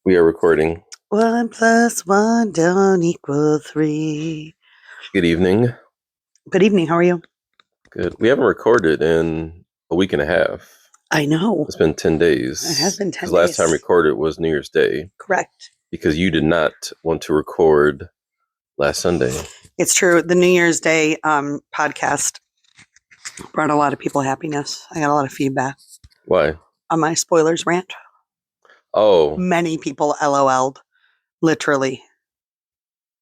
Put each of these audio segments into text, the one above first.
We are recording. 1 + 1 don't equal 3. Good evening. Good evening. How are you? Good. We haven't recorded in a week and a half. I know. It's been 10 days. It has been 10 Because last time days. recorded was New Year's Day. Correct. Because you did not want to record last Sunday. It's true. The New Year's Day podcast brought a lot of people happiness. I got a lot of feedback Why? on my spoilers rant. Oh, Many people LOL'd, literally.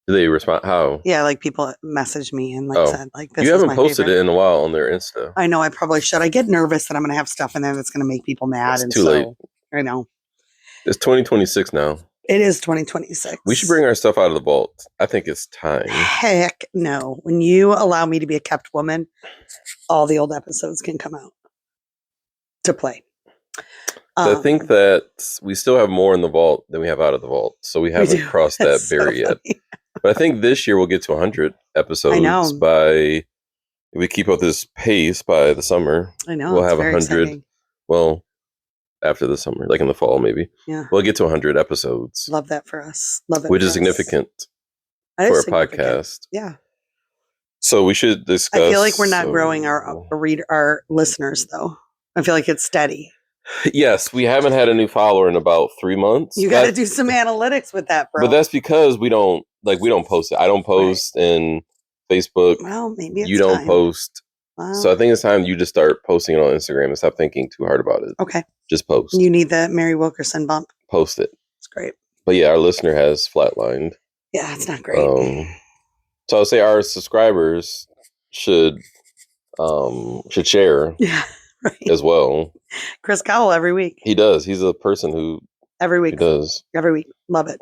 did they respond? How? Yeah, like people messaged me and said, like, this You is haven't my posted favorite. it in a while on their Insta. I know, I probably should. I get nervous that I'm going to have stuff in there that's going to make people mad. It's and too so, late. I know. It's 2026 now. It is 2026. We should bring our stuff out of the vault. I think it's time. Heck no. When you allow me to be a kept woman, all the old episodes can come out to play. So I think that we still have more in the vault than we have out of the vault. So we haven't crossed that barrier yet. But I think this year we'll get to 100 episodes. I know. If we keep up this pace by the summer. I know. We'll have 100. Well, after the summer, like in the fall, maybe. Yeah. We'll get to 100 episodes. Love that for us. Love it. Which is significant for a podcast. Yeah. So we should discuss. I feel like we're not growing our listeners, though. I feel like it's steady. Yes, we haven't had a new follower in about 3 months. You got to do some analytics with that, bro. But that's because we don't post it. I don't post in Facebook. Well, maybe it's you don't time. post. Wow. So I think it's time you just start posting it on Instagram and stop thinking too hard about it. Okay. Just post. You need the Mary Wilkerson bump. Post it. It's great. But yeah, our listener has flatlined. Yeah, it's not great. So I would say our subscribers should share. Yeah. Right. As well. Chris Cowell every week. He does. He's a person who every week does. Every week. Love it.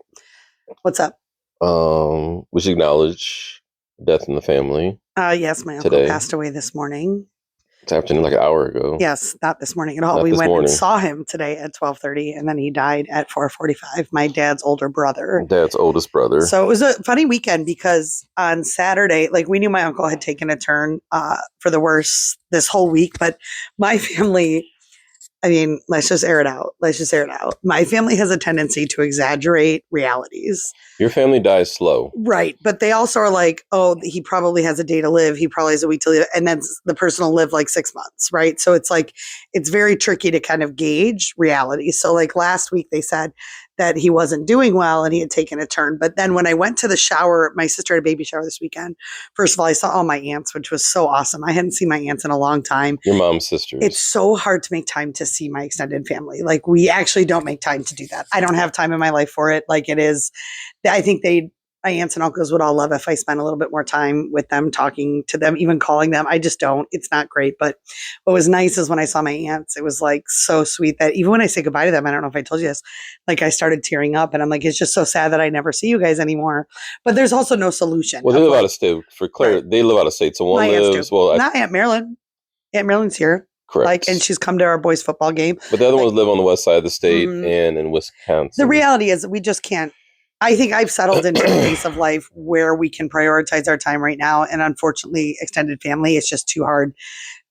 What's up? We should acknowledge death in the family. Yes, my uncle passed away this morning. It's afternoon, like an hour ago. Yes, not this morning at all. We went and saw him today at 12:30, and then he died at 4:45. My dad's older brother. Dad's oldest brother. So it was a funny weekend because on Saturday, we knew my uncle had taken a turn for the worse this whole week, but my family, let's just air it out. My family has a tendency to exaggerate realities. Your family dies slow. Right. But they also are like, oh, he probably has a day to live. He probably has a week to live. And then the person will live 6 months. Right. So it's it's very tricky to kind of gauge reality. So last week they said that he wasn't doing well and he had taken a turn. But then when I went to the shower, my sister had a baby shower this weekend. First of all, I saw all my aunts, which was so awesome. I hadn't seen my aunts in a long time. Your mom's sisters. It's so hard to make time to see my extended family. We actually don't make time to do that. I don't have time in my life for it. It is, I think my aunts and uncles would all love if I spent a little bit more time with them, talking to them, even calling them. I just don't. It's not great. But what was nice is when I saw my aunts, it was so sweet that even when I say goodbye to them, I don't know if I told you this, I started tearing up and I'm it's just so sad that I never see you guys anymore. But there's also no solution. Well, they live out of state. For Claire, right. They live out of state. So one lives, not Aunt Marilyn. Aunt Marilyn's here. Correct. And she's come to our boys' football game. But the other ones live on the west side of the state and in Wisconsin. The reality is we just can't. I think I've settled into a place of life where we can prioritize our time right now. And unfortunately, extended family, it's just too hard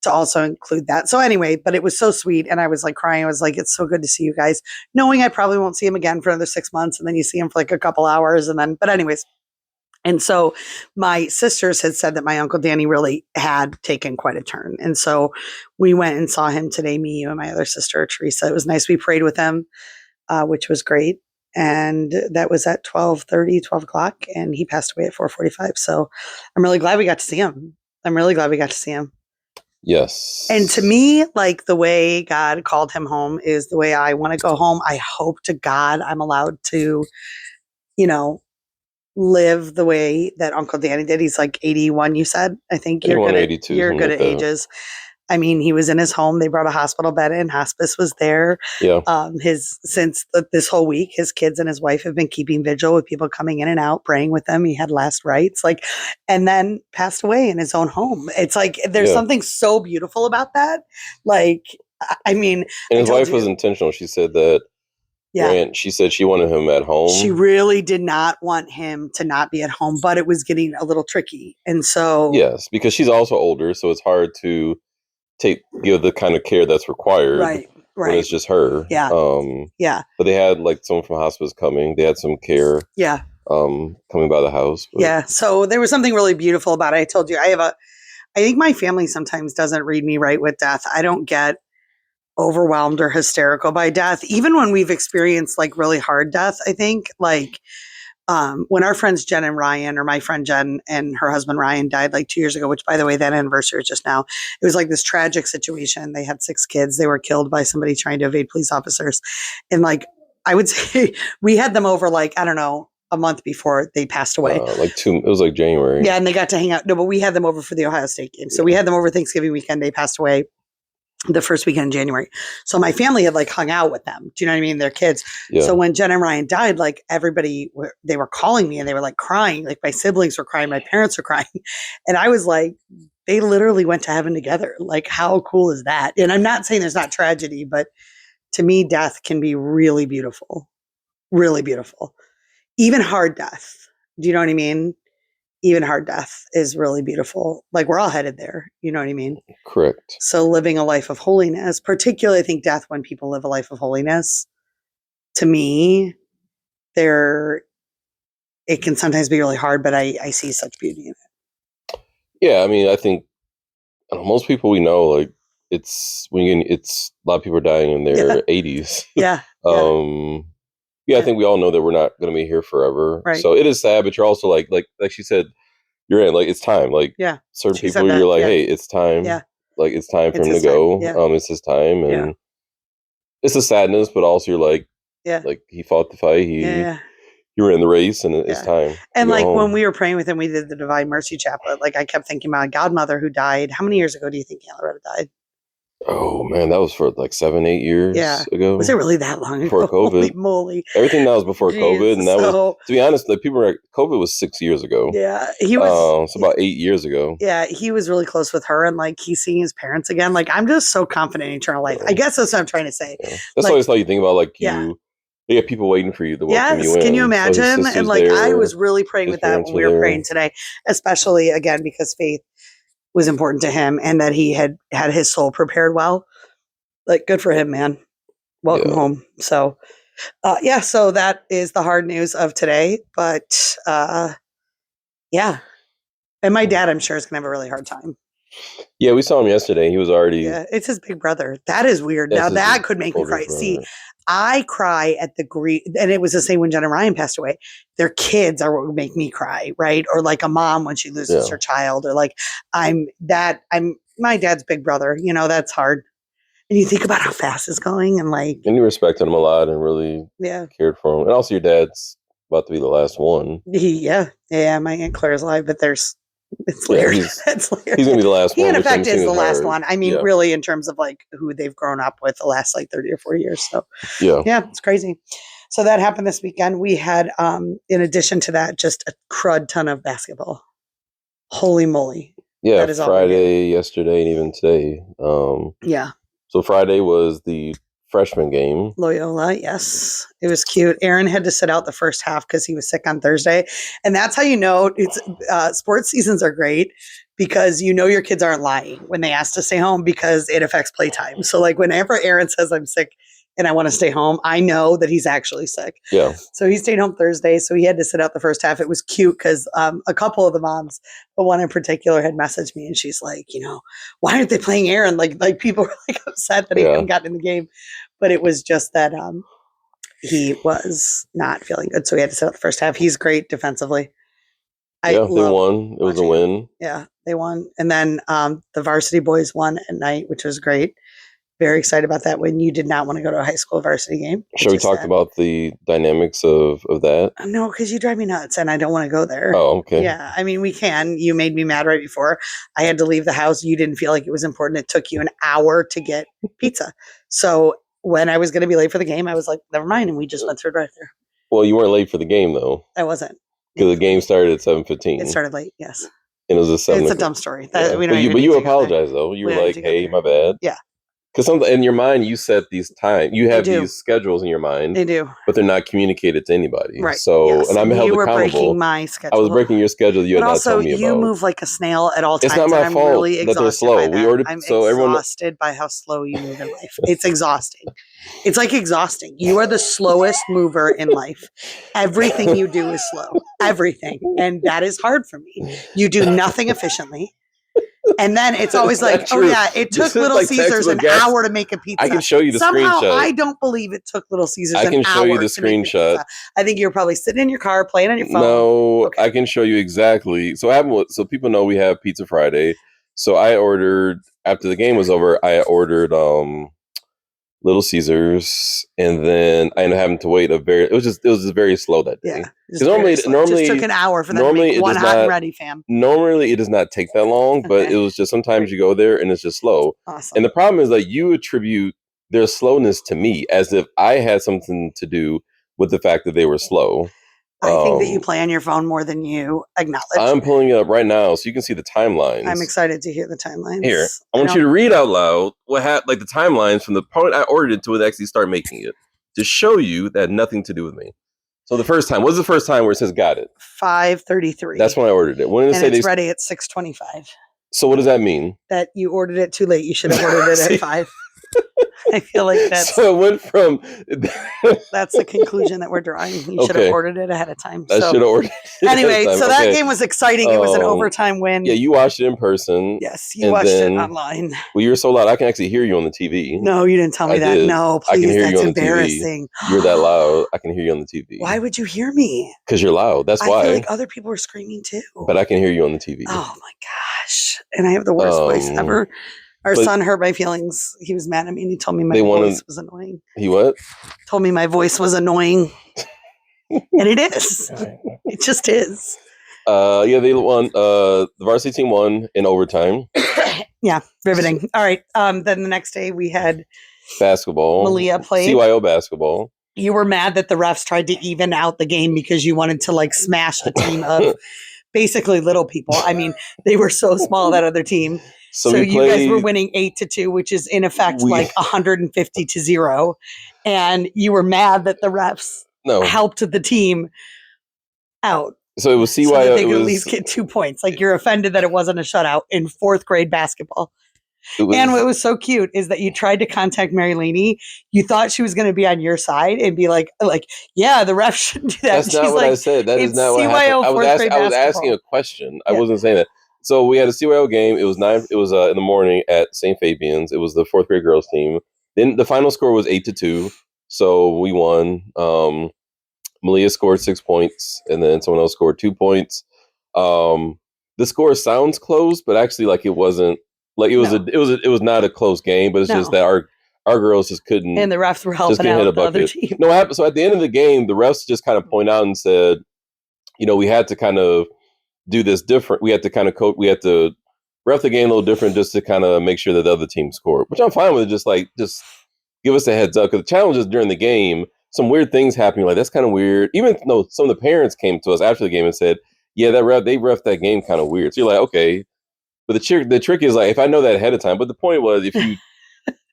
to also include that. So anyway, but it was so sweet. And I was crying. I was it's so good to see you guys, knowing I probably won't see him again for another 6 months. And then you see him for a couple hours. But anyways. And so my sisters had said that my Uncle Danny really had taken quite a turn. And so we went and saw him today, me, you, and my other sister, Teresa. It was nice. We prayed with him, which was great. And that was at 12:30, 12 o'clock. And he passed away at 4:45. So I'm really glad we got to see him. Yes. And to me, the way God called him home is the way I want to go home. I hope to God I'm allowed to, live the way that Uncle Danny did. He's 81, you said. I think you're good at, you're good at ages. He was in his home. They brought a hospital bed in. Hospice was there. Yeah. Since this whole week, his kids and his wife have been keeping vigil with people coming in and out, praying with them. He had last rites, and then passed away in his own home. It's there's something so beautiful about that. And his wife was intentional. She said that. Yeah. She said she wanted him at home. She really did not want him to not be at home, but it was getting a little tricky. And so. Yes, because she's also older, so it's hard to give the kind of care that's required. Right. when it's just her. Yeah. But they had like someone from hospice coming. They had some care. Yeah. Coming by the house. But. Yeah. So there was something really beautiful about it. I told you, I think my family sometimes doesn't read me right with death. I don't get overwhelmed or hysterical by death, even when we've experienced like really hard death. I think like when our friends Jen and Ryan, or my friend Jen and her husband Ryan, died like 2 years ago, which by the way, that anniversary is just now. It was like this tragic situation. They had 6 kids. They were killed by somebody trying to evade police officers. And like, I would say we had them over like, I don't know, a month before they passed away. It was like January. Yeah. And they got to hang out. No, but we had them over for the Ohio State game. So we had them over Thanksgiving weekend. They passed away the first weekend in January. So my family had like hung out with them. Do you know what I mean? Their kids. Yeah. So when Jen and Ryan died, like everybody, they were calling me and they were like crying. Like my siblings were crying. My parents were crying. And I was like, they literally went to heaven together. Like how cool is that? And I'm not saying there's not tragedy, but to me, death can be really beautiful. Really beautiful. Even hard death. Do you know what I mean? Even hard death is really beautiful. Like we're all headed there. You know what I mean? Correct. So living a life of holiness, particularly I think death, when people live a life of holiness, to me, it can sometimes be really hard, but I see such beauty in it. Yeah. I mean, I think most people we know, like it's a lot of people are dying in their 80s. Yeah. I think we all know that we're not going to be here forever. Right. So it is sad, but you're also like she said, you're in, like, it's time. Like certain people, you're like, hey, it's time. Yeah. Like it's time for him to go. Yeah. It's his time. And it's a sadness, but also you're like, like he fought the fight. You were in the race and it's time. And like when we were praying with him, we did the Divine Mercy Chaplet. Like I kept thinking about a godmother who died. How many years ago do you think Aunt Loretta died? Oh man, that was for like 7-8 years ago. Was it really that long ago? Before COVID. Holy moly. Everything that was before COVID, and that was, to be honest, like people were like, COVID was 6 years ago. Yeah, he was. So about 8 years ago. Yeah, he was really close with her, and like he's seeing his parents again. Like I'm just so confident in eternal life. I guess that's what I'm trying to say. Yeah. That's always how you think about like you. You have people waiting for you to welcome you in. Can you imagine? So and like I was really praying with that when we were praying today, especially again because faith was important to him, and that he had his soul prepared well. Like, good for him, man. Welcome home. So, so that is the hard news of today. But, And my dad, I'm sure, is going to have a really hard time. Yeah, we saw him yesterday. He was already... Yeah, it's his big brother. That is weird. Now, that could make me cry. Brother. See, I cry at the grief. And it was the same when Jen and Ryan passed away. Their kids are what would make me cry, right? Or like a mom when she loses her child. Or like, I'm my dad's big brother. You know, that's hard. And you think about how fast it's going and like... And you respected him a lot and really cared for him. And also your dad's about to be the last one. Yeah, my Aunt Claire's alive, but it's Larry. He's going to be the last one. He in effect is the last one. I mean, really in terms of like who they've grown up with the last like 30 or 40 years. So yeah, it's crazy. So that happened this weekend. We had, in addition to that, just a crud ton of basketball. Holy moly. Yeah, that is Friday, yesterday, and even today. So Friday was the freshman game. Loyola, yes. It was cute. Aaron had to sit out the first half because he was sick on Thursday. And that's how you know it's sports seasons are great because you know your kids aren't lying when they ask to stay home because it affects playtime. So like whenever Aaron says I'm sick and I want to stay home, I know that he's actually sick. Yeah. So he stayed home Thursday. So he had to sit out the first half. It was cute because a couple of the moms, but one in particular had messaged me and she's like, you know, why aren't they playing Aaron? Like people were like upset that he hadn't gotten in the game. But it was just that he was not feeling good. So he had to sit out the first half. He's great defensively. They won. It was a win. Yeah, they won. And then the varsity boys won at night, which was great. Very excited about that win. You did not want to go to a high school varsity game. Sure, we talked about the dynamics of that. No, because you drive me nuts and I don't want to go there. Oh, okay. Yeah, I mean, we can. You made me mad right before. I had to leave the house. You didn't feel like it was important. It took you an hour to get pizza. So when I was going to be late for the game, I was like, never mind. And we just went through right there. Well, you weren't late for the game, though. I wasn't. Because the game started at 7:15. It started late, yes. And it was a 7. It's a dumb story. But you apologized, though. You were like, hey, my bad. Yeah. Because in your mind, you set these time. You have these schedules in your mind. They do, but they're not communicated to anybody. Right. So, yes. and I'm held you were accountable. Breaking my schedule. I was breaking your schedule. You had not told me about. Also, you move like a snail at all times. It's not my fault really that they're slow. We ordered. I'm so exhausted by how slow you move in life. It's exhausting. It's like exhausting. You are the slowest mover in life. Everything you do is slow. Everything, and that is hard for me. You do nothing efficiently. And then it's always like, oh yeah, it took Little Caesars an hour to make a pizza. I can show you the Somehow, screenshot. I don't believe it took Little Caesars an hour. I can show you the screenshot. I think you were probably sitting in your car playing on your phone. No, okay. I can show you exactly. So people know we have Pizza Friday. So I ordered, after the game was over, I ordered Little Caesars, and then I ended up having to wait it was just very slow that day. Yeah, normally it just took an hour for them to make one hot and ready, fam. Normally it does not take that long, but it was just sometimes you go there and it's just slow. Awesome. And the problem is that you attribute their slowness to me as if I had something to do with the fact that they were slow. I think that you play on your phone more than you acknowledge. I'm pulling it up right now so you can see the timelines. I'm excited to hear the timelines. Here, I want you to read out loud what like the timelines from the point I ordered it to it actually start making it, to show you that had nothing to do with me. So the first time, what's the first time where it says got it? 5:33. That's when I ordered it. When did it say it's ready at 6:25. So what does that mean? That you ordered it too late. You should have ordered it at 5. I feel like that's. So it went from. That's the conclusion that we're drawing. You should have ordered it ahead of time. I should have ordered it. Anyway, so that game was exciting. It was an overtime win. Yeah, you watched it in person. Yes, you watched it online. Well, you're so loud. I can actually hear you on the TV. No, you didn't tell me that. No, please. I can hear you on embarrassing. The TV. You're that loud. I can hear you on the TV. Why would you hear me? Because you're loud. That's why. I feel like other people are screaming too. But I can hear you on the TV. Oh my gosh! And I have the worst voice ever. Our son hurt my feelings. He was mad at me and he told me my voice was annoying. He what? Told me my voice was annoying. And it is. It just is. Yeah, they won. The varsity team won in overtime. Yeah, riveting. All right. Then the next day we had basketball. Malia played. CYO basketball. You were mad that the refs tried to even out the game because you wanted to like smash a team of basically little people. I mean, they were so small, that other team. So you guys were winning 8-2, which is in effect like 150-0. And you were mad that the refs helped the team out. So it was CYO. So that they could at least get 2 points. Like you're offended that it wasn't a shutout in 4th grade basketball. And what was so cute is that you tried to contact Mary Laney. You thought she was going to be on your side and be like, yeah, the ref shouldn't do that. That's not what I said. That is not what happened. I was asking a question. I wasn't saying that. So we had a CYO game. It was in the morning at St. Fabian's. It was the 4th grade girls team. Then the final score was 8-2. So we won. Malia scored 6 points, and then someone else scored 2 points. The score sounds close, but actually, like it wasn't. Like it was not a close game, but it's just that our girls just couldn't. And the refs were helping out the other team. No, so at the end of the game, the refs just kind of point out and said, we had to kind of do this different. We had to kind of we had to ref the game a little different just to kind of make sure that the other team scored, which I'm fine with. Just give us a heads up, because the challenge is during the game, some weird things happening. Like that's kind of weird. Even though some of the parents came to us after the game and said, yeah, they ref that game kind of weird. So you're like, okay. But the trick is like, if I know that ahead of time, but the point was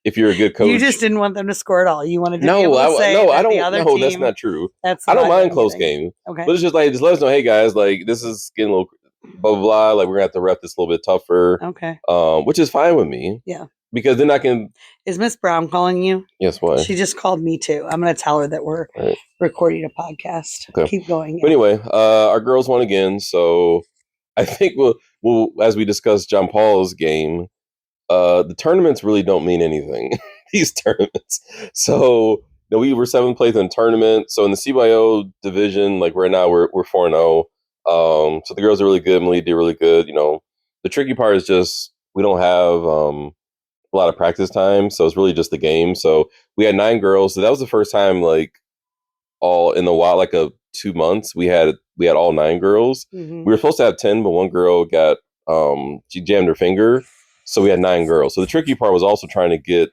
if you're a good coach. You just didn't want them to score at all. You wanted to I don't know. That's not true. I don't mind close games. Okay. But it's just like, just let us know, hey guys, like this is getting a little blah, blah, blah. Like we're going to have to ref this a little bit tougher. Okay. Which is fine with me. Yeah. Because then I can. Is Miss Brown calling you? Yes, why? She just called me too. I'm going to tell her that we're recording a podcast. Okay. Keep going. Yeah. But anyway, our girls won again. So I think we'll as we discussed John Paul's game, the tournaments really don't mean anything. These tournaments. So we were 7th place in the tournament. So in the CYO division, like right now we're 4-0. So the girls are really good. Malia did really good. The tricky part is just we don't have a lot of practice time, so it's really just the game. So we had 9 girls. So that was the first time, like all in the while, like 2 months, we had all 9 girls. Mm-hmm. We were supposed to have 10, but one girl got she jammed her finger, so we had 9 girls. So the tricky part was also trying to get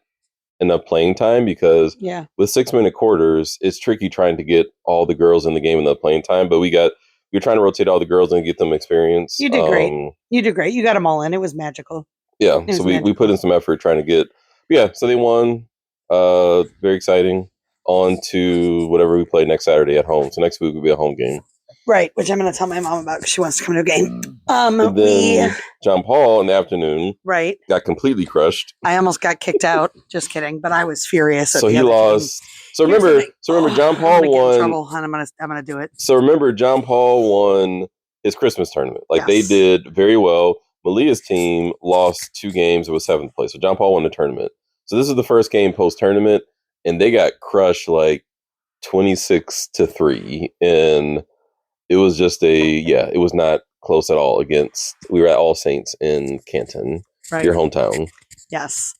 enough playing time, because with 6-minute quarters, it's tricky trying to get all the girls in the game enough playing time. But we were trying to rotate all the girls and get them experience. You did great. You did great. You got them all in. It was magical. Yeah. So we put in some effort trying to get. Yeah, so they won. Very exciting. On to whatever we play next Saturday at home. So next week will be a home game. Right, which I'm going to tell my mom about because she wants to come to a game. And then John Paul in the afternoon, got completely crushed. I almost got kicked out. Just kidding, but I was furious. So he lost. Game. So remember, John Paul won. Trouble, and I'm gonna do it. So remember, John Paul won his Christmas tournament. They did very well. Malia's team lost 2 games. It was 7th place. So John Paul won the tournament. So this is the first game post tournament, and they got crushed 26-3, and it was just it was not close at all against. We were at All Saints in Canton, your hometown. Yes.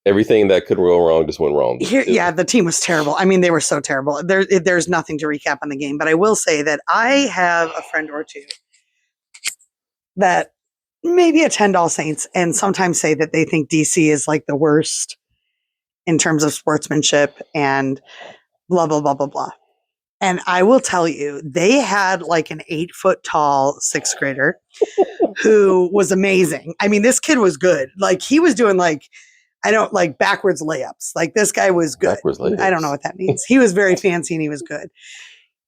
Everything that could go wrong just went wrong. The team was terrible. I mean, they were so terrible. There's nothing to recap on the game, but I will say that I have a friend or two that maybe attend All Saints and sometimes say that they think DC is the worst in terms of sportsmanship and blah, blah, blah, blah, blah. And I will tell you, they had an 8-foot tall 6th grader who was amazing. I mean, this kid was good. He was doing backwards layups. This guy was good. I don't know what that means. He was very fancy and he was good.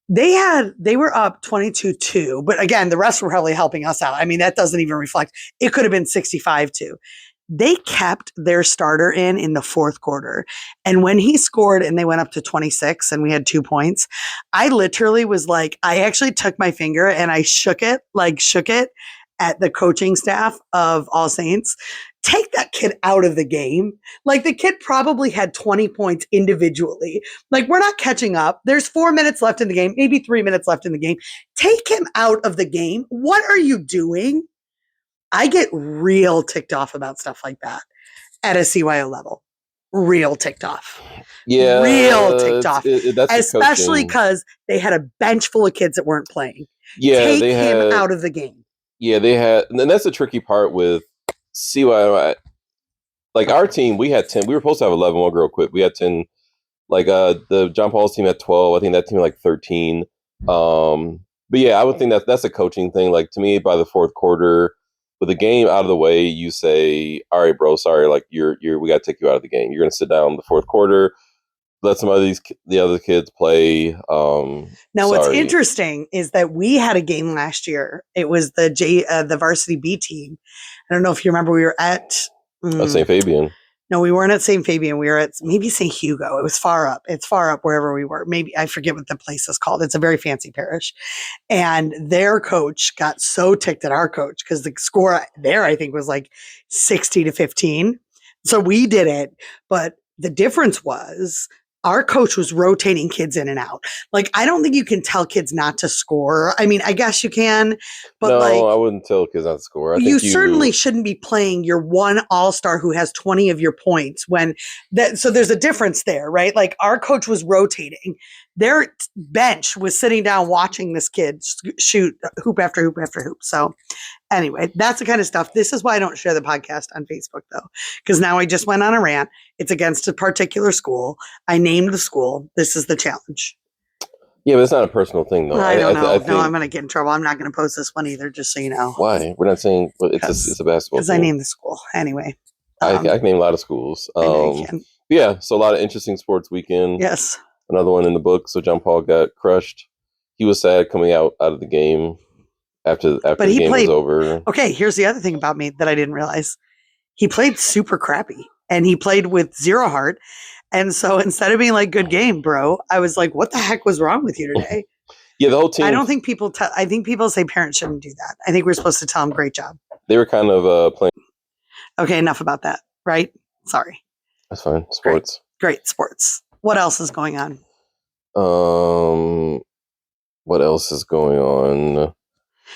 They were up 22-2, but again, the rest were probably helping us out. I mean, that doesn't even reflect. It could have been 65-2. They kept their starter in the 4th quarter. And when he scored and they went up to 26 and we had 2 points, I literally was I actually took my finger and I shook it at the coaching staff of All Saints. Take that kid out of the game. The kid probably had 20 points individually. We're not catching up. There's 4 minutes left in the game, maybe 3 minutes left in the game. Take him out of the game. What are you doing? I get real ticked off about stuff like that at a CYO level. Real ticked off. Yeah. Real ticked off. Especially because they had a bench full of kids that weren't playing. Yeah. Take him out of the game. Yeah, they had, and that's the tricky part with CYO. Our team, we had 10. We were supposed to have 11. One girl quit. We had 10. The John Paul's team had 12. I think that team had 13. But yeah, I would think that's a coaching thing. To me, by the 4th quarter, with the game out of the way, you say, "All right, bro, sorry. We got to take you out of the game. You're going to sit down in the 4th quarter. Let some of the other kids play." Now, what's interesting is that we had a game last year. It was the varsity B team. I don't know if you remember. We were at St. Fabian. No, we weren't at St. Fabian. We were at maybe St. Hugo. It was far up. It's far up wherever we were. Maybe I forget what the place is called. It's a very fancy parish. And their coach got so ticked at our coach because the score there, I think, was 60-15. So we did it. But the difference was our coach was rotating kids in and out. I don't think you can tell kids not to score. I mean, I guess you can, but no, I wouldn't tell kids not to score. You certainly shouldn't be playing your one all-star who has 20 of your points so there's a difference there, right? Our coach was rotating. Their bench was sitting down watching this kid shoot hoop after hoop after hoop. So anyway, that's the kind of stuff. This is why I don't share the podcast on Facebook, though, because now I just went on a rant. It's against a particular school. I named the school. This is the challenge. Yeah, but it's not a personal thing, though. I don't know. No, I'm going to get in trouble. I'm not going to post this one either, just so you know. Why? We're not saying it's a basketball. Because I named the school. Anyway. I can name a lot of schools. Yeah, so a lot of interesting sports weekend. Yes. Another one in the book. So John Paul got crushed. He was sad coming out of the game after the game was over. Okay, here's the other thing about me that I didn't realize. He played super crappy, and he played with 0 heart. And so instead of being good game, bro, I was what the heck was wrong with you today? Yeah, the whole team. I don't think I think people say parents shouldn't do that. I think we're supposed to tell them great job. They were kind of playing. Okay, enough about that, right? Sorry. That's fine. Sports. Great sports. What else is going on? What else is going on?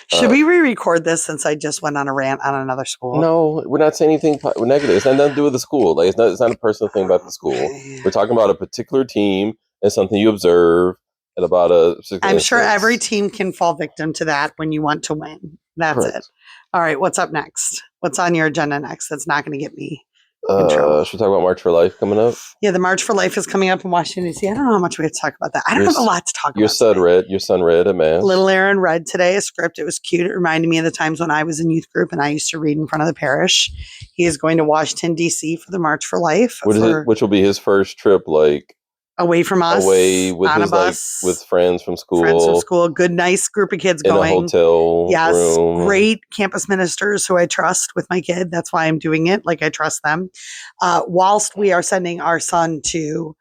Should we re-record this since I just went on a rant on another school? No, we're not saying anything negative. It's nothing to do with the school. It's not a personal thing about the school. Okay. We're talking about a particular team and something you observe and about a. I'm sure every team can fall victim to that when you want to win. That's Correct. It. All right, what's up next? What's on your agenda next? That's not going to get me Should we talk about March for Life coming up? Yeah, the March for Life is coming up in Washington, D.C. I don't know how much we have to talk about that. I don't have a lot to talk about. Your son read a mass. Little Aaron read today a script. It was cute. It reminded me of the times when I was in youth group and I used to read in front of the parish. He is going to Washington, D.C. for the March for Life. Which will be his first trip, like, away from us, away with on his, a bus, like, with friends from school. Good, nice group of kids in going. a hotel room. Great campus ministers who I trust with my kid. That's why I'm doing it. Like, I trust them. Whilst we are sending our son to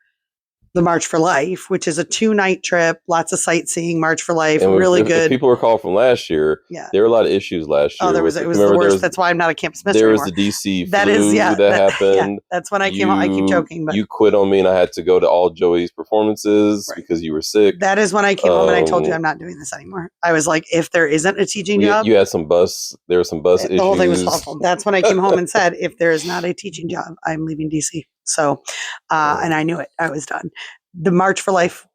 the March for Life, which is a 2-night trip, lots of sightseeing, March for Life, and really good. If people recall from last year, there were a lot of issues last year. Oh, it was the worst. That's why I'm not a campus minister anymore. There was the DC flu that happened. Yeah, that's when I came out. I keep joking. But you quit on me and I had to go to all Joey's performances because you were sick. That is when I came home and I told you I'm not doing this anymore. I was like, if there isn't a teaching job. You had some bus. There were some bus issues. The whole thing was awful. That's when I came home and said, if there is not a teaching job, I'm leaving DC. So, and I knew it. I was done. The March for Life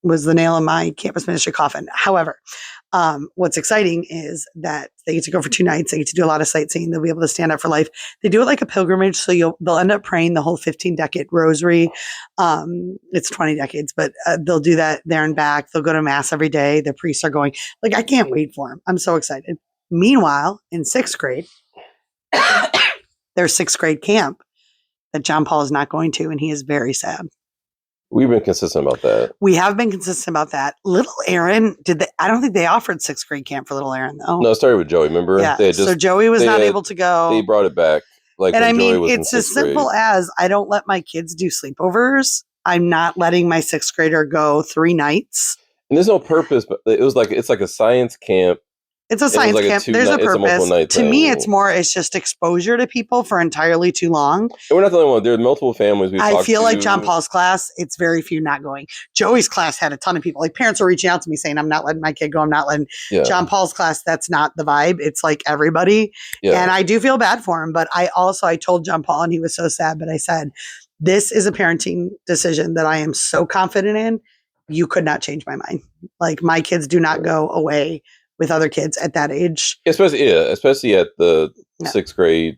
was the nail in my campus ministry coffin. However, what's exciting is that they get to go for 2 nights. They get to do a lot of sightseeing. They'll be able to stand up for life. They do it like a pilgrimage. So they'll end up praying the whole 15-decade rosary. It's 20 decades, but they'll do that there and back. They'll go to mass every day. The priests are going. Like, I can't wait for them. I'm so excited. Meanwhile, in 6th grade, their 6th grade camp that John Paul is not going to, and he is very sad. We've been consistent about that. We have been consistent about that. Little Aaron, I don't think they offered 6th grade camp for little Aaron, though. No, it started with Joey, remember? Yeah, so Joey was not able to go. They brought it back. And I mean, it's as simple as I don't let my kids do sleepovers. I'm not letting my 6th grader go 3 nights. And there's no purpose, but it's like a science camp. It's a science camp. There's a purpose. To me, it's just exposure to people for entirely too long. And we're not the only one. There's multiple families. I feel like John Paul's class, it's very few not going. Joey's class had a ton of people. Like, parents are reaching out to me saying, I'm not letting my kid go. I'm not letting John Paul's class. That's not the vibe. It's like everybody. Yeah. And I do feel bad for him. But I told John Paul, and he was so sad, but I said, this is a parenting decision that I am so confident in. You could not change my mind. Like, my kids do not go away with other kids at that age. Especially at the 6th grade.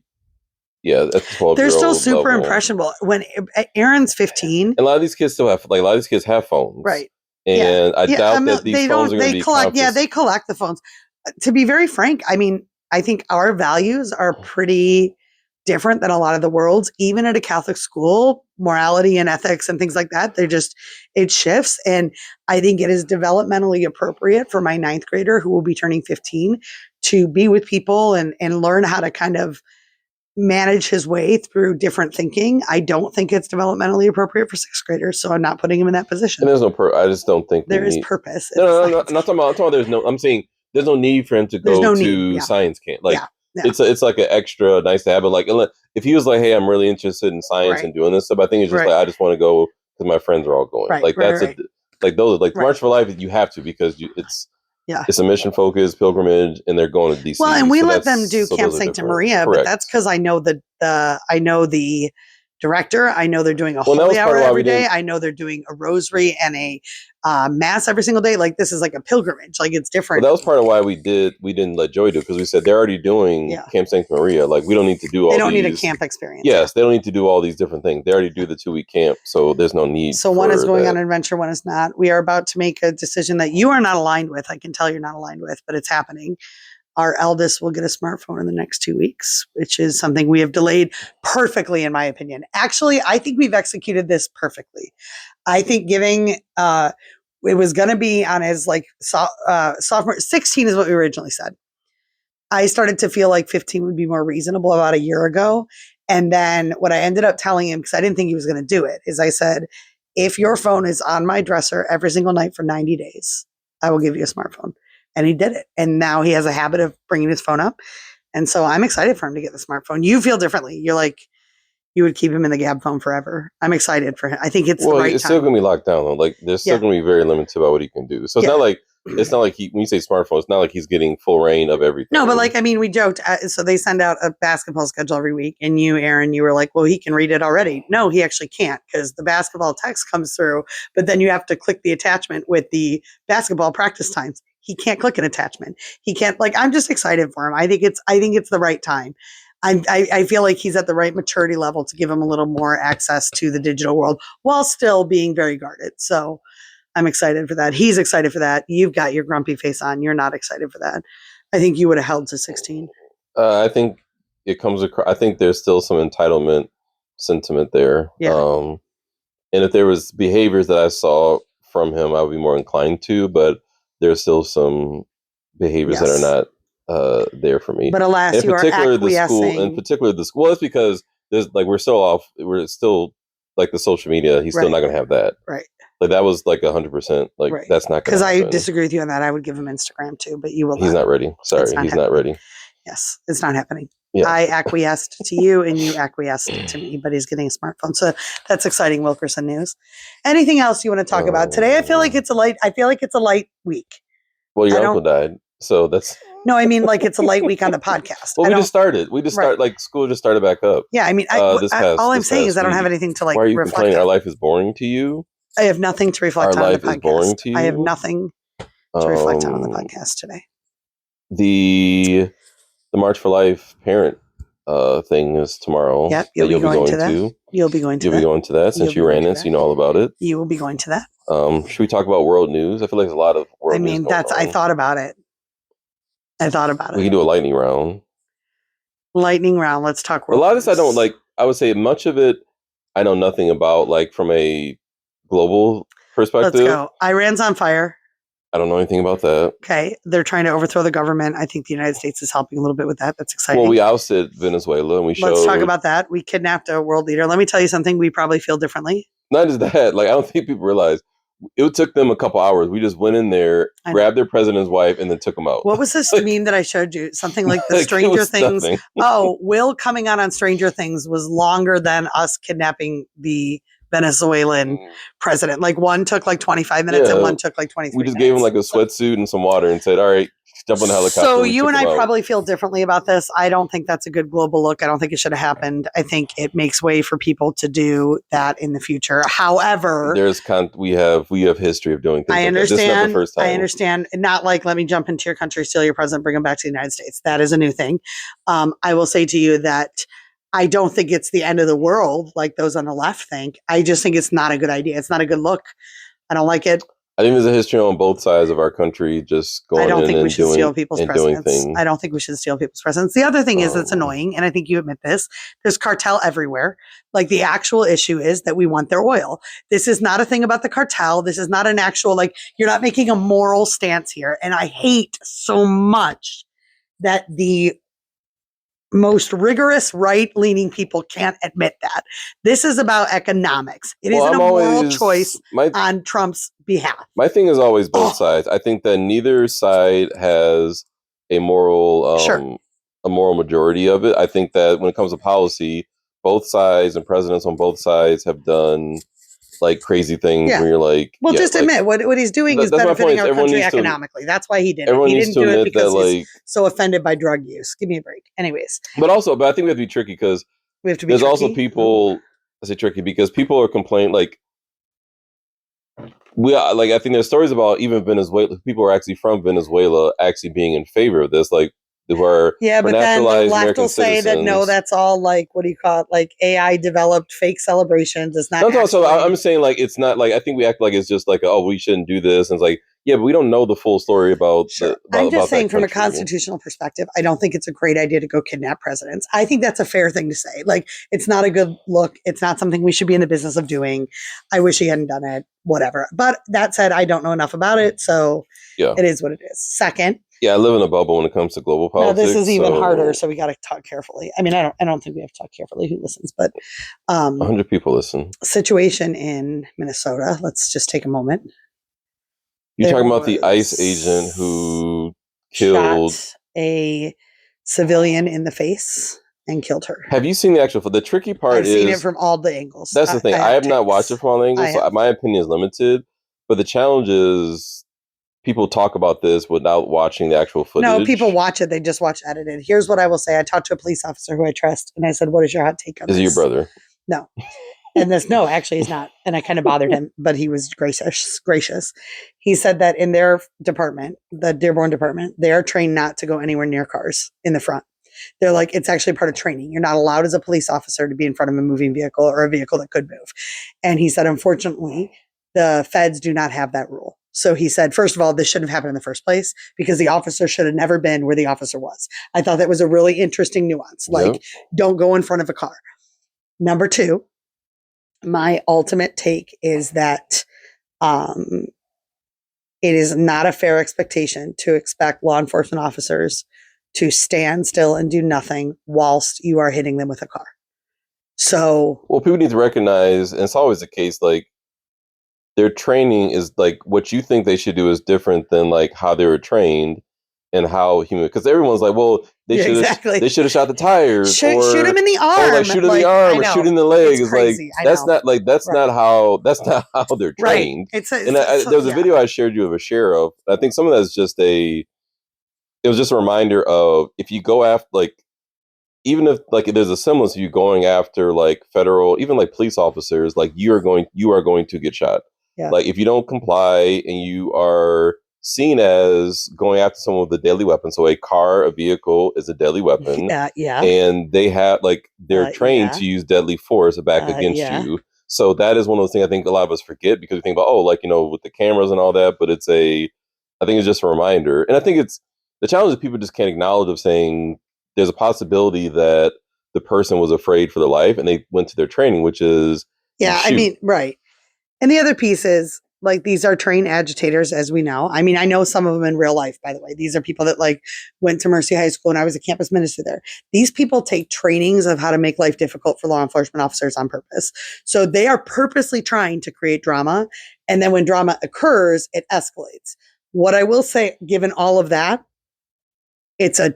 Yeah, at the 12-year-old they're still super level. Impressionable. When Aaron's 15. And a lot of these kids have phones. Right. And I doubt that these phones are going to be collect. Yeah, they collect the phones. To be very frank, I mean, I think our values are pretty different than a lot of the world's. Even at a Catholic school, morality and ethics and things like that, it shifts. And I think it is developmentally appropriate for my 9th grader, who will be turning 15, to be with people and learn how to kind of manage his way through different thinking. I don't think it's developmentally appropriate for 6th graders, so I'm not putting him in that position. And there's no I just don't think there is purpose. No, I'm not talking about. I'm saying there's no need for him to go to science camp. Like, it's like an extra nice to have. But like, if he was like, hey, I'm really interested in science and doing this stuff, I think it's just like, I just want to go because my friends are all going. March for Life, you have to, because it's a mission focused pilgrimage, and they're going to DC. Well, and we let them do Camp Sancta Maria, but that's because I know the director. I know they're doing a holy hour every day. I know they're doing a rosary and a mass every single day. Like, this is like a pilgrimage. Like, it's different. Well, that was part of why we didn't let Joey do it, because we said they're already doing Camp Sancta Maria. Like, we don't need to do all these. They don't need a camp experience. Yes, they don't need to do all these different things. They already do the 2-week camp, so there's no need. So one is going on an adventure, one is not. We are about to make a decision that you are not aligned with. I can tell you're not aligned with, but it's happening. Our eldest will get a smartphone in the next 2 weeks, which is something we have delayed perfectly, in my opinion. Actually, I think we've executed this perfectly. I think it was going to be on his sophomore, 16 is what we originally said. I started to feel like 15 would be more reasonable about a year ago. And then what I ended up telling him, because I didn't think he was going to do it, is I said, if your phone is on my dresser every single night for 90 days, I will give you a smartphone. And he did it. And now he has a habit of bringing his phone up. And so I'm excited for him to get the smartphone. You feel differently. You're like, you would keep him in the Gab phone forever. I'm excited for him. I think it's the right time. It's still going to be locked down, though. Like, there's still going to be very limited about what he can do. So it's not like when you say smartphone, it's not like he's getting full reign of everything. No, but we joked. So they send out a basketball schedule every week. And you, Aaron, you were like, well, he can read it already. No, he actually can't, because the basketball text comes through, but then you have to click the attachment with the basketball practice times. He can't click an attachment. He can't, I'm just excited for him. I think it's the right time. I feel like he's at the right maturity level to give him a little more access to the digital world while still being very guarded. So I'm excited for that. He's excited for that. You've got your grumpy face on. You're not excited for that. I think you would have held to 16. I think it comes across. I think there's still some entitlement sentiment there. Yeah. And if there was behaviors that I saw from him, I would be more inclined to. But there's still some behaviors that are not there for me. But alas, in particular, the school. Well, it's because there's like we're still like the social media. He's still not going to have that. Right. Like that was like 100%. Like that's not because I disagree with you on that. I would give him Instagram too, but you will. He's not ready. Sorry, he's not ready. Yes, it's not happening. Yeah. I acquiesced to you and you acquiesced to me, but he's getting a smartphone. So that's exciting Wilkerson news. Anything else you want to talk about today? I feel like it's a light week. Well, your uncle died. So that's no, I mean like it's a light week on the podcast. Well, we just started. Like school just started back up. Yeah, I mean, all I'm saying is I don't have anything to like. Why are you complaining? Our life is boring to you? I have nothing to reflect on the podcast. Our life is boring to you? I have nothing to reflect on the podcast today. The March for Life parent thing is tomorrow. Yep, you'll be going to that. You'll be going to that. You'll be going to that since you ran it, so you know all about it. You will be going to that. Should we talk about world news? I feel like there's a lot of world news going on. I thought about it. We can do a lightning round. Let's talk world news. A lot of this I don't like. I would say much of it I know nothing about, like from a global perspective. Let's go. Iran's on fire. I don't know anything about that. Okay. They're trying to overthrow the government. I think the United States is helping a little bit with that. That's exciting. Well, we ousted Venezuela and Let's talk about that. We kidnapped a world leader. Let me tell you something. We probably feel differently. Not just that. Like, I don't think people realize it took them a couple hours. We just went in there, grabbed their president's wife, and then took them out. What was this meme that I showed you? Something like the Stranger Things. Will coming out on Stranger Things was longer than us kidnapping the Venezuelan president. Like one took like 25 minutes and one took like 23 minutes. We just gave him like a sweatsuit and some water and said, all right, jump on the helicopter. So you and I probably feel differently about this. I don't think that's a good global look. I don't think it should have happened. I think it makes way for people to do that in the future. However, we have history of doing things. I understand. This is not the first time. I understand. Not like let me jump into your country, steal your president, bring him back to the United States. That is a new thing. I will say to you that I don't think it's the end of the world like those on the left think. I just think it's not a good idea. It's not a good look. I don't like it. I think there's a history on both sides of our country just going in and doing things. I don't think we should steal people's presidents. I don't think we should steal people's presidents. The other thing is that's annoying, and I think you admit this, there's cartel everywhere. Like the actual issue is that we want their oil. This is not a thing about the cartel. This is not an actual, like, you're not making a moral stance here. And I hate so much that the most rigorous right-leaning people can't admit that. This is about economics. It isn't a moral choice on Trump's behalf. My thing is always both sides. I think that neither side has a moral majority of it. I think that when it comes to policy, both sides and presidents on both sides have done like crazy things where you're like, well, just admit what he's doing is benefiting our country economically. That's why he did it. He didn't do it because he's so offended by drug use. Give me a break. Anyways. But I think we have to be tricky because there's also people, I say tricky because people are complaining like, I think there's stories about even Venezuela, people are actually from Venezuela actually being in favor of this. Like, but then the left will say that no, that's all like what do you call it? Like AI developed fake celebrations. It's not. So I'm saying like it's not like I think we act like it's just like we shouldn't do this, and it's like but we don't know the full story about. Sure. I'm just saying from a constitutional perspective, I don't think it's a great idea to go kidnap presidents. I think that's a fair thing to say. Like it's not a good look. It's not something we should be in the business of doing. I wish he hadn't done it. Whatever. But that said, I don't know enough about it, so it is what it is. Second. Yeah, I live in a bubble when it comes to global politics. No, this is even harder, so we got to talk carefully. I mean, I don't think we have to talk carefully. Who listens? But 100 people listen. Situation in Minnesota. Let's just take a moment. You're talking about the ICE agent who killed a civilian in the face and killed her. Have you seen the actual? The tricky part is I've seen it from all the angles. That's the thing. I have not watched it from all the angles. So my opinion is limited. But the challenge is. People talk about this without watching the actual footage. No, people watch it. They just watch edited. Here's what I will say. I talked to a police officer who I trust, and I said, what is your hot take on this? Is he your brother? No. And no, actually he's not. And I kind of bothered him, but he was gracious. He said that in their department, the Dearborn department, they are trained not to go anywhere near cars in the front. They're like, it's actually part of training. You're not allowed as a police officer to be in front of a moving vehicle or a vehicle that could move. And he said, unfortunately, the feds do not have that rule. So he said, first of all, this shouldn't have happened in the first place because the officer should have never been where the officer was. I thought that was a really interesting nuance. Like, don't go in front of a car. Number two, my ultimate take is that it is not a fair expectation to expect law enforcement officers to stand still and do nothing whilst you are hitting them with a car. So, well, people need to recognize, and it's always the case, like, their training is like what you think they should do is different than like how they were trained and how human. Because everyone's like, well, they should have shot the tires, or shoot him in the arm, or like shoot him in the arm, or shoot in the leg. It's like that's not how they're trained. Right. There was a video I shared you of a sheriff. I think some of that is just it was just a reminder of if you go after like. Even if like there's a semblance of you going after like federal, even like police officers, like you are going to get shot. Yeah. Like if you don't comply and you are seen as going after someone with a deadly weapon, so a car, a vehicle is a deadly weapon. And they have like they're trained to use deadly force back against you. So that is one of those things I think a lot of us forget because we think about like with the cameras and all that, but I think it's just a reminder. And I think it's the challenge that people just can't acknowledge of saying there's a possibility that the person was afraid for their life and they went to their training, which is I mean, right. And the other piece is like these are trained agitators, as we know. I mean, I know some of them in real life, by the way. These are people that like went to Mercy High School and I was a campus minister there. These people take trainings of how to make life difficult for law enforcement officers on purpose. So they are purposely trying to create drama. And then when drama occurs, it escalates. What I will say, given all of that, it's an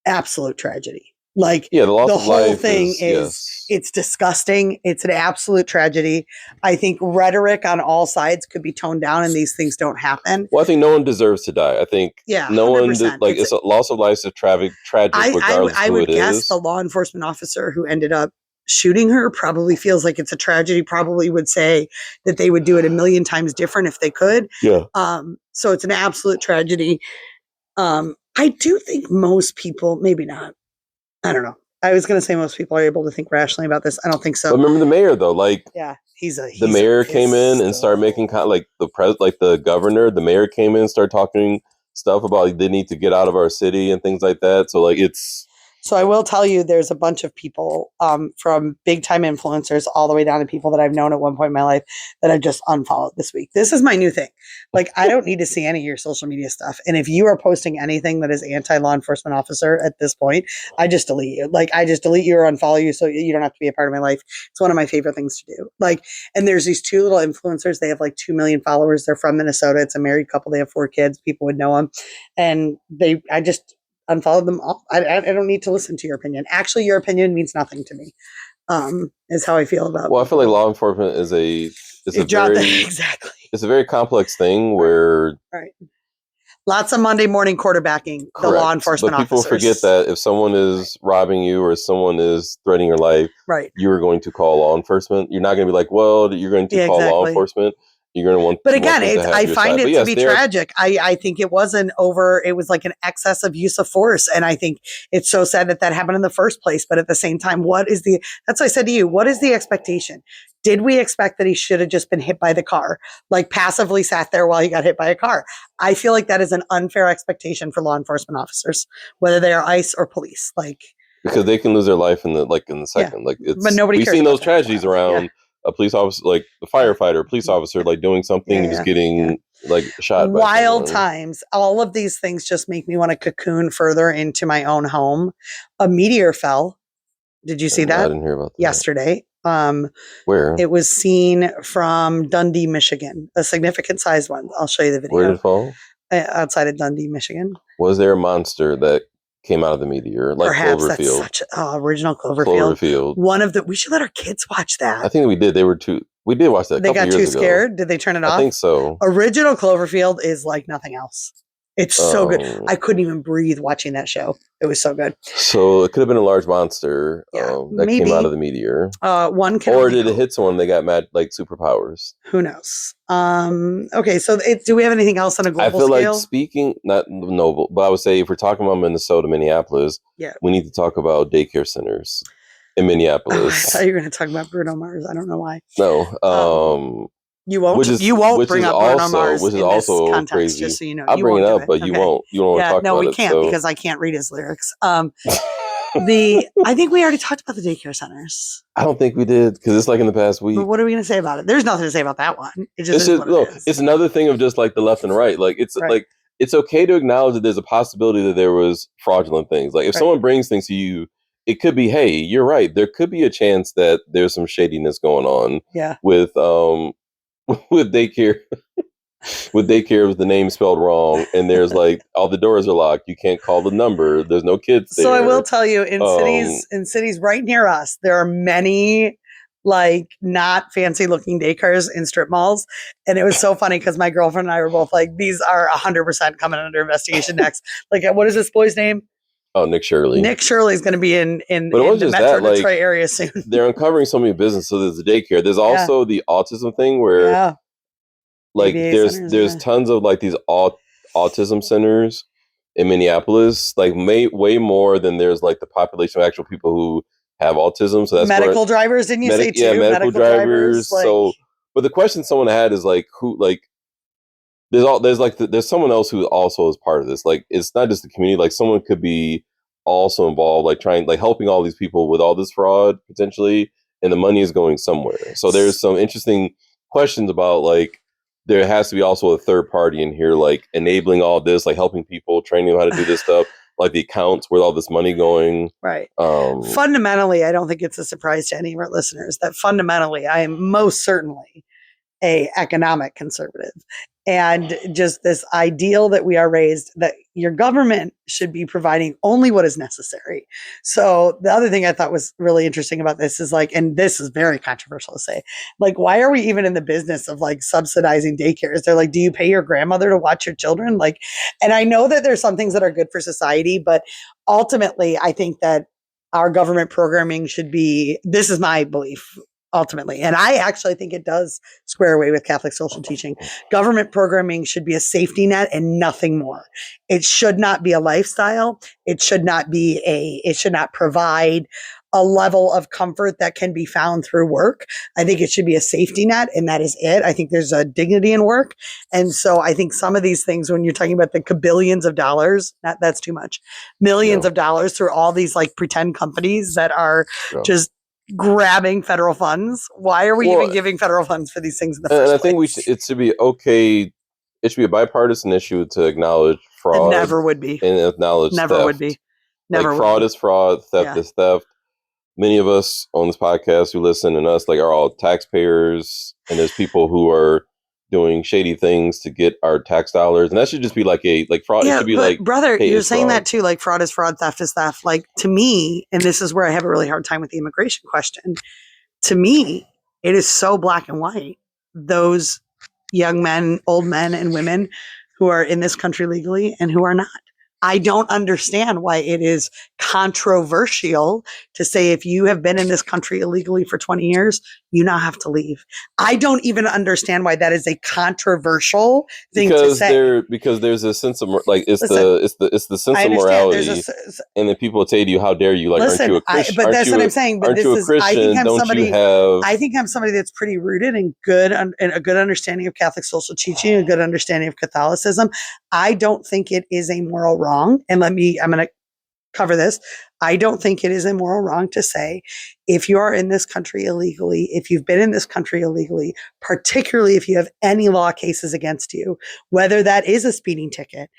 absolute tragedy. Like the whole thing is it's disgusting. It's an absolute tragedy. I think rhetoric on all sides could be toned down and these things don't happen. Well, I think no one deserves to die. I think no 100%. One like it's a loss of life is tragic regardless I who would it guess is. The law enforcement officer who ended up shooting her probably feels like it's a tragedy, probably would say that they would do it a million times different if they could. Yeah. So it's an absolute tragedy. I do think most people, maybe not. I don't know. I was going to say most people are able to think rationally about this. I don't think so. But remember the mayor, though. Like, the mayor came in and started making like the governor. The mayor came in and started talking stuff about like, they need to get out of our city and things like that. So like it's. So I will tell you, there's a bunch of people from big time influencers all the way down to people that I've known at one point in my life that I've just unfollowed this week. This is my new thing. Like, I don't need to see any of your social media stuff. And if you are posting anything that is anti-law enforcement officer at this point, I just delete you. Like, I just delete you or unfollow you so you don't have to be a part of my life. It's one of my favorite things to do. Like, and there's these two little influencers. They have like 2 million followers. They're from Minnesota. It's a married couple. They have 4 kids. People would know them. And I just unfollowed them all. I don't need to listen to your opinion. Actually, your opinion means nothing to me. Is how I feel about. Well, I feel like law enforcement is exactly. It's a very complex thing where lots of Monday morning quarterbacking. Correct. The law enforcement but people officers. Forget that if someone is robbing you or someone is threatening your life, you're going to call law enforcement. You're not going to be like, well, you're going to call law enforcement. You're going to want. But again, I find it to be tragic. I think it was it was like an excess of use of force. And I think it's so sad that happened in the first place. But at the same time, that's what I said to you. What is the expectation? Did we expect that he should have just been hit by the car, like passively sat there while he got hit by a car? I feel like that is an unfair expectation for law enforcement officers, whether they are ICE or police, because they can lose their life in the second. Like it's, but nobody we've seen those tragedies around. A police officer, like a firefighter, a police officer, like doing something, just getting like shot. Wild times. All of these things just make me want to cocoon further into my own home. A meteor fell. Did you see that? I didn't hear about that. Yesterday. Where? It was seen from Dundee, Michigan. A significant sized one. I'll show you the video. Where did it fall? Outside of Dundee, Michigan. Was there a monster that came out of the meteor, like Perhaps Cloverfield? That's such original Cloverfield. We should let our kids watch that. I think we did. We did watch that. They got too scared. Did they turn it off? I think so. Original Cloverfield is like nothing else. It's so good. I couldn't even breathe watching that show. It was so good. So it could have been a large monster that came out of the meteor. One can or did it hit someone? They got mad like superpowers. Who knows? Okay, so do we have anything else on a global scale? I feel like speaking, not noble, but I would say if we're talking about Minnesota, Minneapolis, we need to talk about daycare centers in Minneapolis. I thought you were going to talk about Bruno Mars. I don't know why. No. You won't. You won't bring up Bruno Mars in this context, crazy. Just so you know. I'll bring it up, but you won't. You don't want to talk about it. No, we can't because I can't read his lyrics. I think we already talked about the daycare centers. I don't think we did because it's like in the past week. But what are we going to say about it? There's nothing to say about that one. It just is what it is. It's another thing of just like the left and right. Like it's like it's okay to acknowledge that there's a possibility that there was fraudulent things. Like if someone brings things to you, it could be, hey, you're right. There could be a chance that there's some shadiness going on. Yeah. With daycare. With daycare with the name spelled wrong, and there's like all the doors are locked. You can't call the number. There's no kids there. So I will tell you, in cities right near us, there are many like not fancy looking daycares in strip malls, and it was so funny because my girlfriend and I were both like, "These are 100% coming under investigation next." Like, what is this boy's name? Oh, Nick Shirley. Nick Shirley is going to be in the Metro Detroit area soon. They're uncovering so many businesses. So there's the daycare. There's also the autism thing where. Yeah. Like there's tons of like these autism centers in Minneapolis, like way more than there's like the population of actual people who have autism. So that's medical drivers, didn't you say too? Yeah, medical drivers. Like, so, but the question someone had is like who like there's someone else who also is part of this. Like it's not just the community. Like someone could be also involved, like trying like helping all these people with all this fraud potentially, and the money is going somewhere. So there's some interesting questions about like. There has to be also a third party in here, like enabling all this, like helping people, training them how to do this stuff, like the accounts where all this money going. Right. Fundamentally, I don't think it's a surprise to any of our listeners that fundamentally, I am most certainly a economic conservative. And just this ideal that we are raised that your government should be providing only what is necessary. So the other thing I thought was really interesting about this is like, and this is very controversial to say, like, why are we even in the business of like subsidizing daycares? They're like, do you pay your grandmother to watch your children? Like, and I know that there's some things that are good for society, but ultimately I think that our government programming should be, this is my belief, ultimately. And I actually think it does square away with Catholic social teaching. Government programming should be a safety net and nothing more. It should not be a lifestyle. It should not provide a level of comfort that can be found through work. I think it should be a safety net, and that is it. I think there's a dignity in work. And so I think some of these things, when you're talking about the kabillions of dollars, that's too much, millions of dollars through all these like pretend companies that are just grabbing federal funds. Why are we even giving federal funds for these things in the first place? And I think it should be okay. It should be a bipartisan issue to acknowledge fraud. It never would be. And acknowledge never theft. Would be. Never like fraud is fraud. Theft is theft. Many of us on this podcast who listen and us like are all taxpayers, and there's people who are doing shady things to get our tax dollars, and that should just be like fraud. Yeah, it should be but like, brother, hey, you're saying fraud. That too, like fraud is fraud, theft is theft. Like to me, and this is where I have a really hard time with the immigration question. To me, it is so black and white. Those young men, old men, and women who are in this country legally and who are not. I don't understand why it is controversial to say if you have been in this country illegally for 20 years, you now have to leave. I don't even understand why that is a controversial thing to say. Because there's a sense of like it's the sense of morality, and then people will say to you, "How dare you? Like, aren't you a Christian?" But that's what I'm saying. But this is, I think I'm somebody that's pretty rooted in a good understanding of Catholic social teaching, a good understanding of Catholicism. I don't think it is a moral wrong. And I'm going to cover this. I don't think it is a moral wrong to say if you are in this country illegally, if you've been in this country illegally, particularly if you have any law cases against you, whether that is a speeding ticket,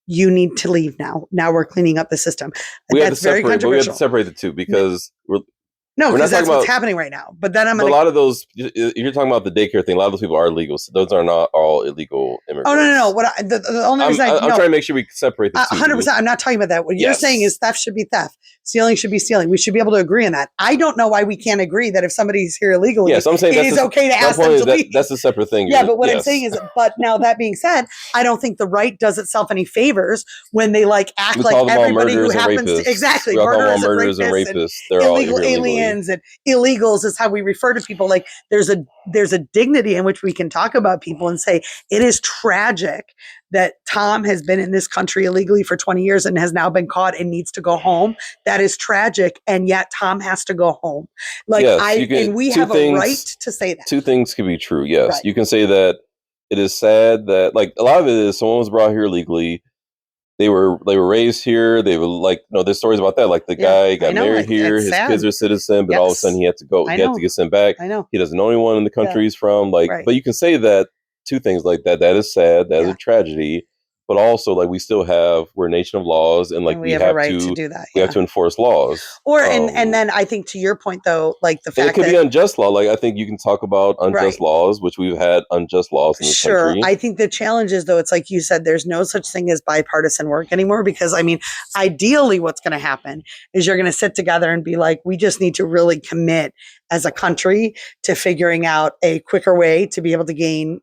you need to leave now. Now we're cleaning up the system. We have to separate the two because No, because that's what's happening right now. But then a lot of those, you're talking about the daycare thing. A lot of those people are illegal. So those are not all illegal immigrants. Oh, no. The only reason I'm trying to make sure we separate the two. 100%. I'm not talking about that. What you're saying is theft should be theft. Stealing should be stealing. We should be able to agree on that. I don't know why we can't agree that if somebody's here illegally, I'm saying it is okay to ask them to leave. That's a separate thing. Yeah, but what I'm saying is, but now that being said, I don't think the right does itself any favors when they act like everybody who happens to exactly murderers and rapists. They're illegal aliens and illegals is how we refer to people. There's a dignity in which we can talk about people and say it is tragic that Tom has been in this country illegally for 20 years and has now been caught and needs to go home. That is tragic. And yet Tom has to go home. And we have a right to say that. Two things can be true. Yes. Right. You can say that it is sad that a lot of it is someone was brought here illegally. They were raised here. They were there's stories about that. The guy got married here. His kids are citizen, but all of a sudden he had to go. He had to get sent back. I know. He doesn't know anyone in the country he's from. But you can say that two things like that. That is sad. That is a tragedy. But also, we're a nation of laws, and we have a right to do that. We have to enforce laws. And then I think to your point, though, the fact that it could be unjust law. I think you can talk about unjust laws, which we've had unjust laws in this country. I think the challenge is, though, it's like you said, there's no such thing as bipartisan work anymore. Because ideally, what's going to happen is you're going to sit together and be like, we just need to really commit as a country to figuring out a quicker way to be able to gain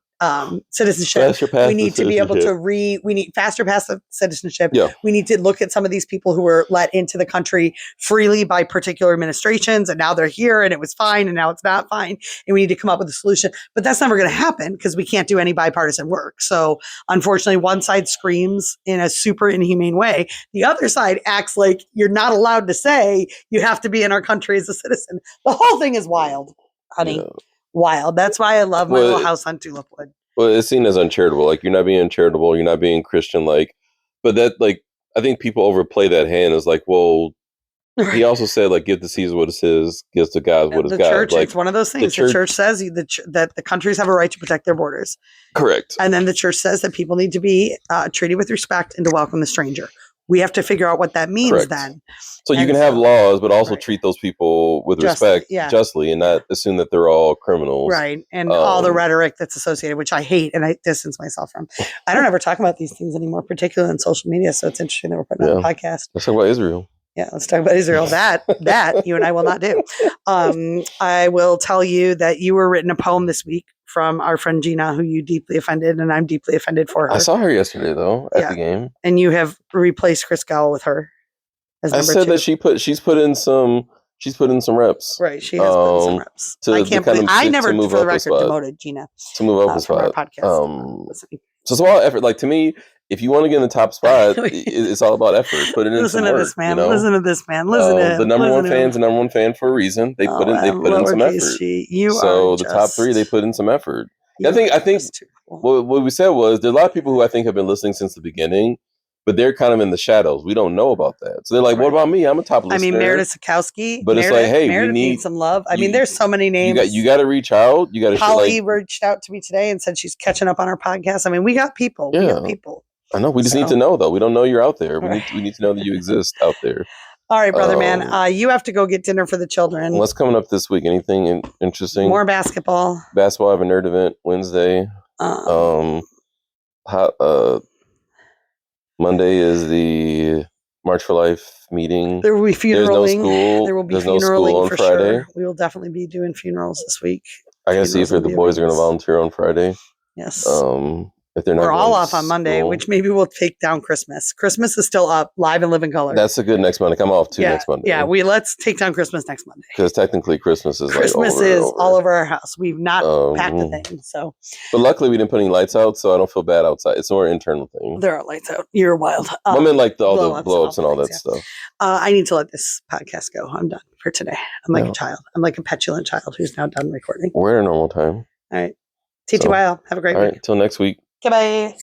citizenship. We need to be able to we need faster path of citizenship. Yeah. We need to look at some of these people who were let into the country freely by particular administrations, and now they're here and it was fine and now it's not fine. And we need to come up with a solution. But that's never going to happen because we can't do any bipartisan work. So unfortunately, one side screams in a super inhumane way. The other side acts like you're not allowed to say you have to be in our country as a citizen. The whole thing is wild, honey. Yeah. Wild. That's why I love my little house on Tulipwood. Well, it's seen as uncharitable. You're not being charitable. You're not being Christian. But that, I think people overplay that hand as he also said, give to Caesar what is his, gives to God what is God. Church, it's one of those things. The church says that the countries have a right to protect their borders. Correct. And then the church says that people need to be treated with respect and to welcome the stranger. We have to figure out what that means then. So you can have laws, but also treat those people with respect, justly, and not assume that they're all criminals. Right. And all the rhetoric that's associated, which I hate and I distance myself from. I don't ever talk about these things anymore, particularly on social media. So it's interesting that we're putting on a podcast. Let's talk about Israel. Yeah, let's talk about Israel. That you and I will not do. I will tell you that you were written a poem this week from our friend Gina, who you deeply offended, and I'm deeply offended for her. I saw her yesterday, though, at the game. And you have replaced Chris Gowell with her as number 2. I said that she's put in some reps. Right, she has put in some reps. I can't believe I never, for the record, demoted Gina to move up a spot. Our podcast. So it's all effort. To me, if you want to get in the top spot, it's all about effort. Put it in Listen some to work, this man. Listen to this man. Listen to the number one fan's the number one fan for a reason. They put in some effort. So the top 3, they put in some effort. I think what we said was there are a lot of people who I think have been listening since the beginning, but they're kind of in the shadows. We don't know about that. So they're like, what about me? I'm a top listener. Meredith Sikowski. But it's hey, Meredith we need some love. There's so many names. You got to reach out. You got to. Polly reached out to me today and said she's catching up on our podcast. We got people. Yeah. We got people. I know. We just need to know, though. We don't know you're out there. We need to know that you exist out there. All right, brother man. You have to go get dinner for the children. What's coming up this week? Anything interesting? More basketball. Basketball. I have a nerd event Wednesday. Monday is the March for Life meeting. There will be funeral. There's no school. There will be There's no school on for Friday. Sure. We will definitely be doing funerals this week. I can see if the boys are going to volunteer on Friday. Yes. If they're not, we're all off on Monday, which maybe we'll take down Christmas. Christmas is still up, live and live in color. That's a good next Monday. I'm off too next Monday. Yeah, let's take down Christmas next Monday. Because technically Christmas is all over our house. We've not packed a thing. So, but luckily we didn't put any lights out, so I don't feel bad outside. It's more internal thing. There are lights out. You're wild. I'm in all the blow ups and all that stuff. I need to let this podcast go. I'm done for today. I'm like a child. I'm like a petulant child who's now done recording. We're at a normal time. All right. TTYL. Have a great week. All right. Till next week. Goodbye.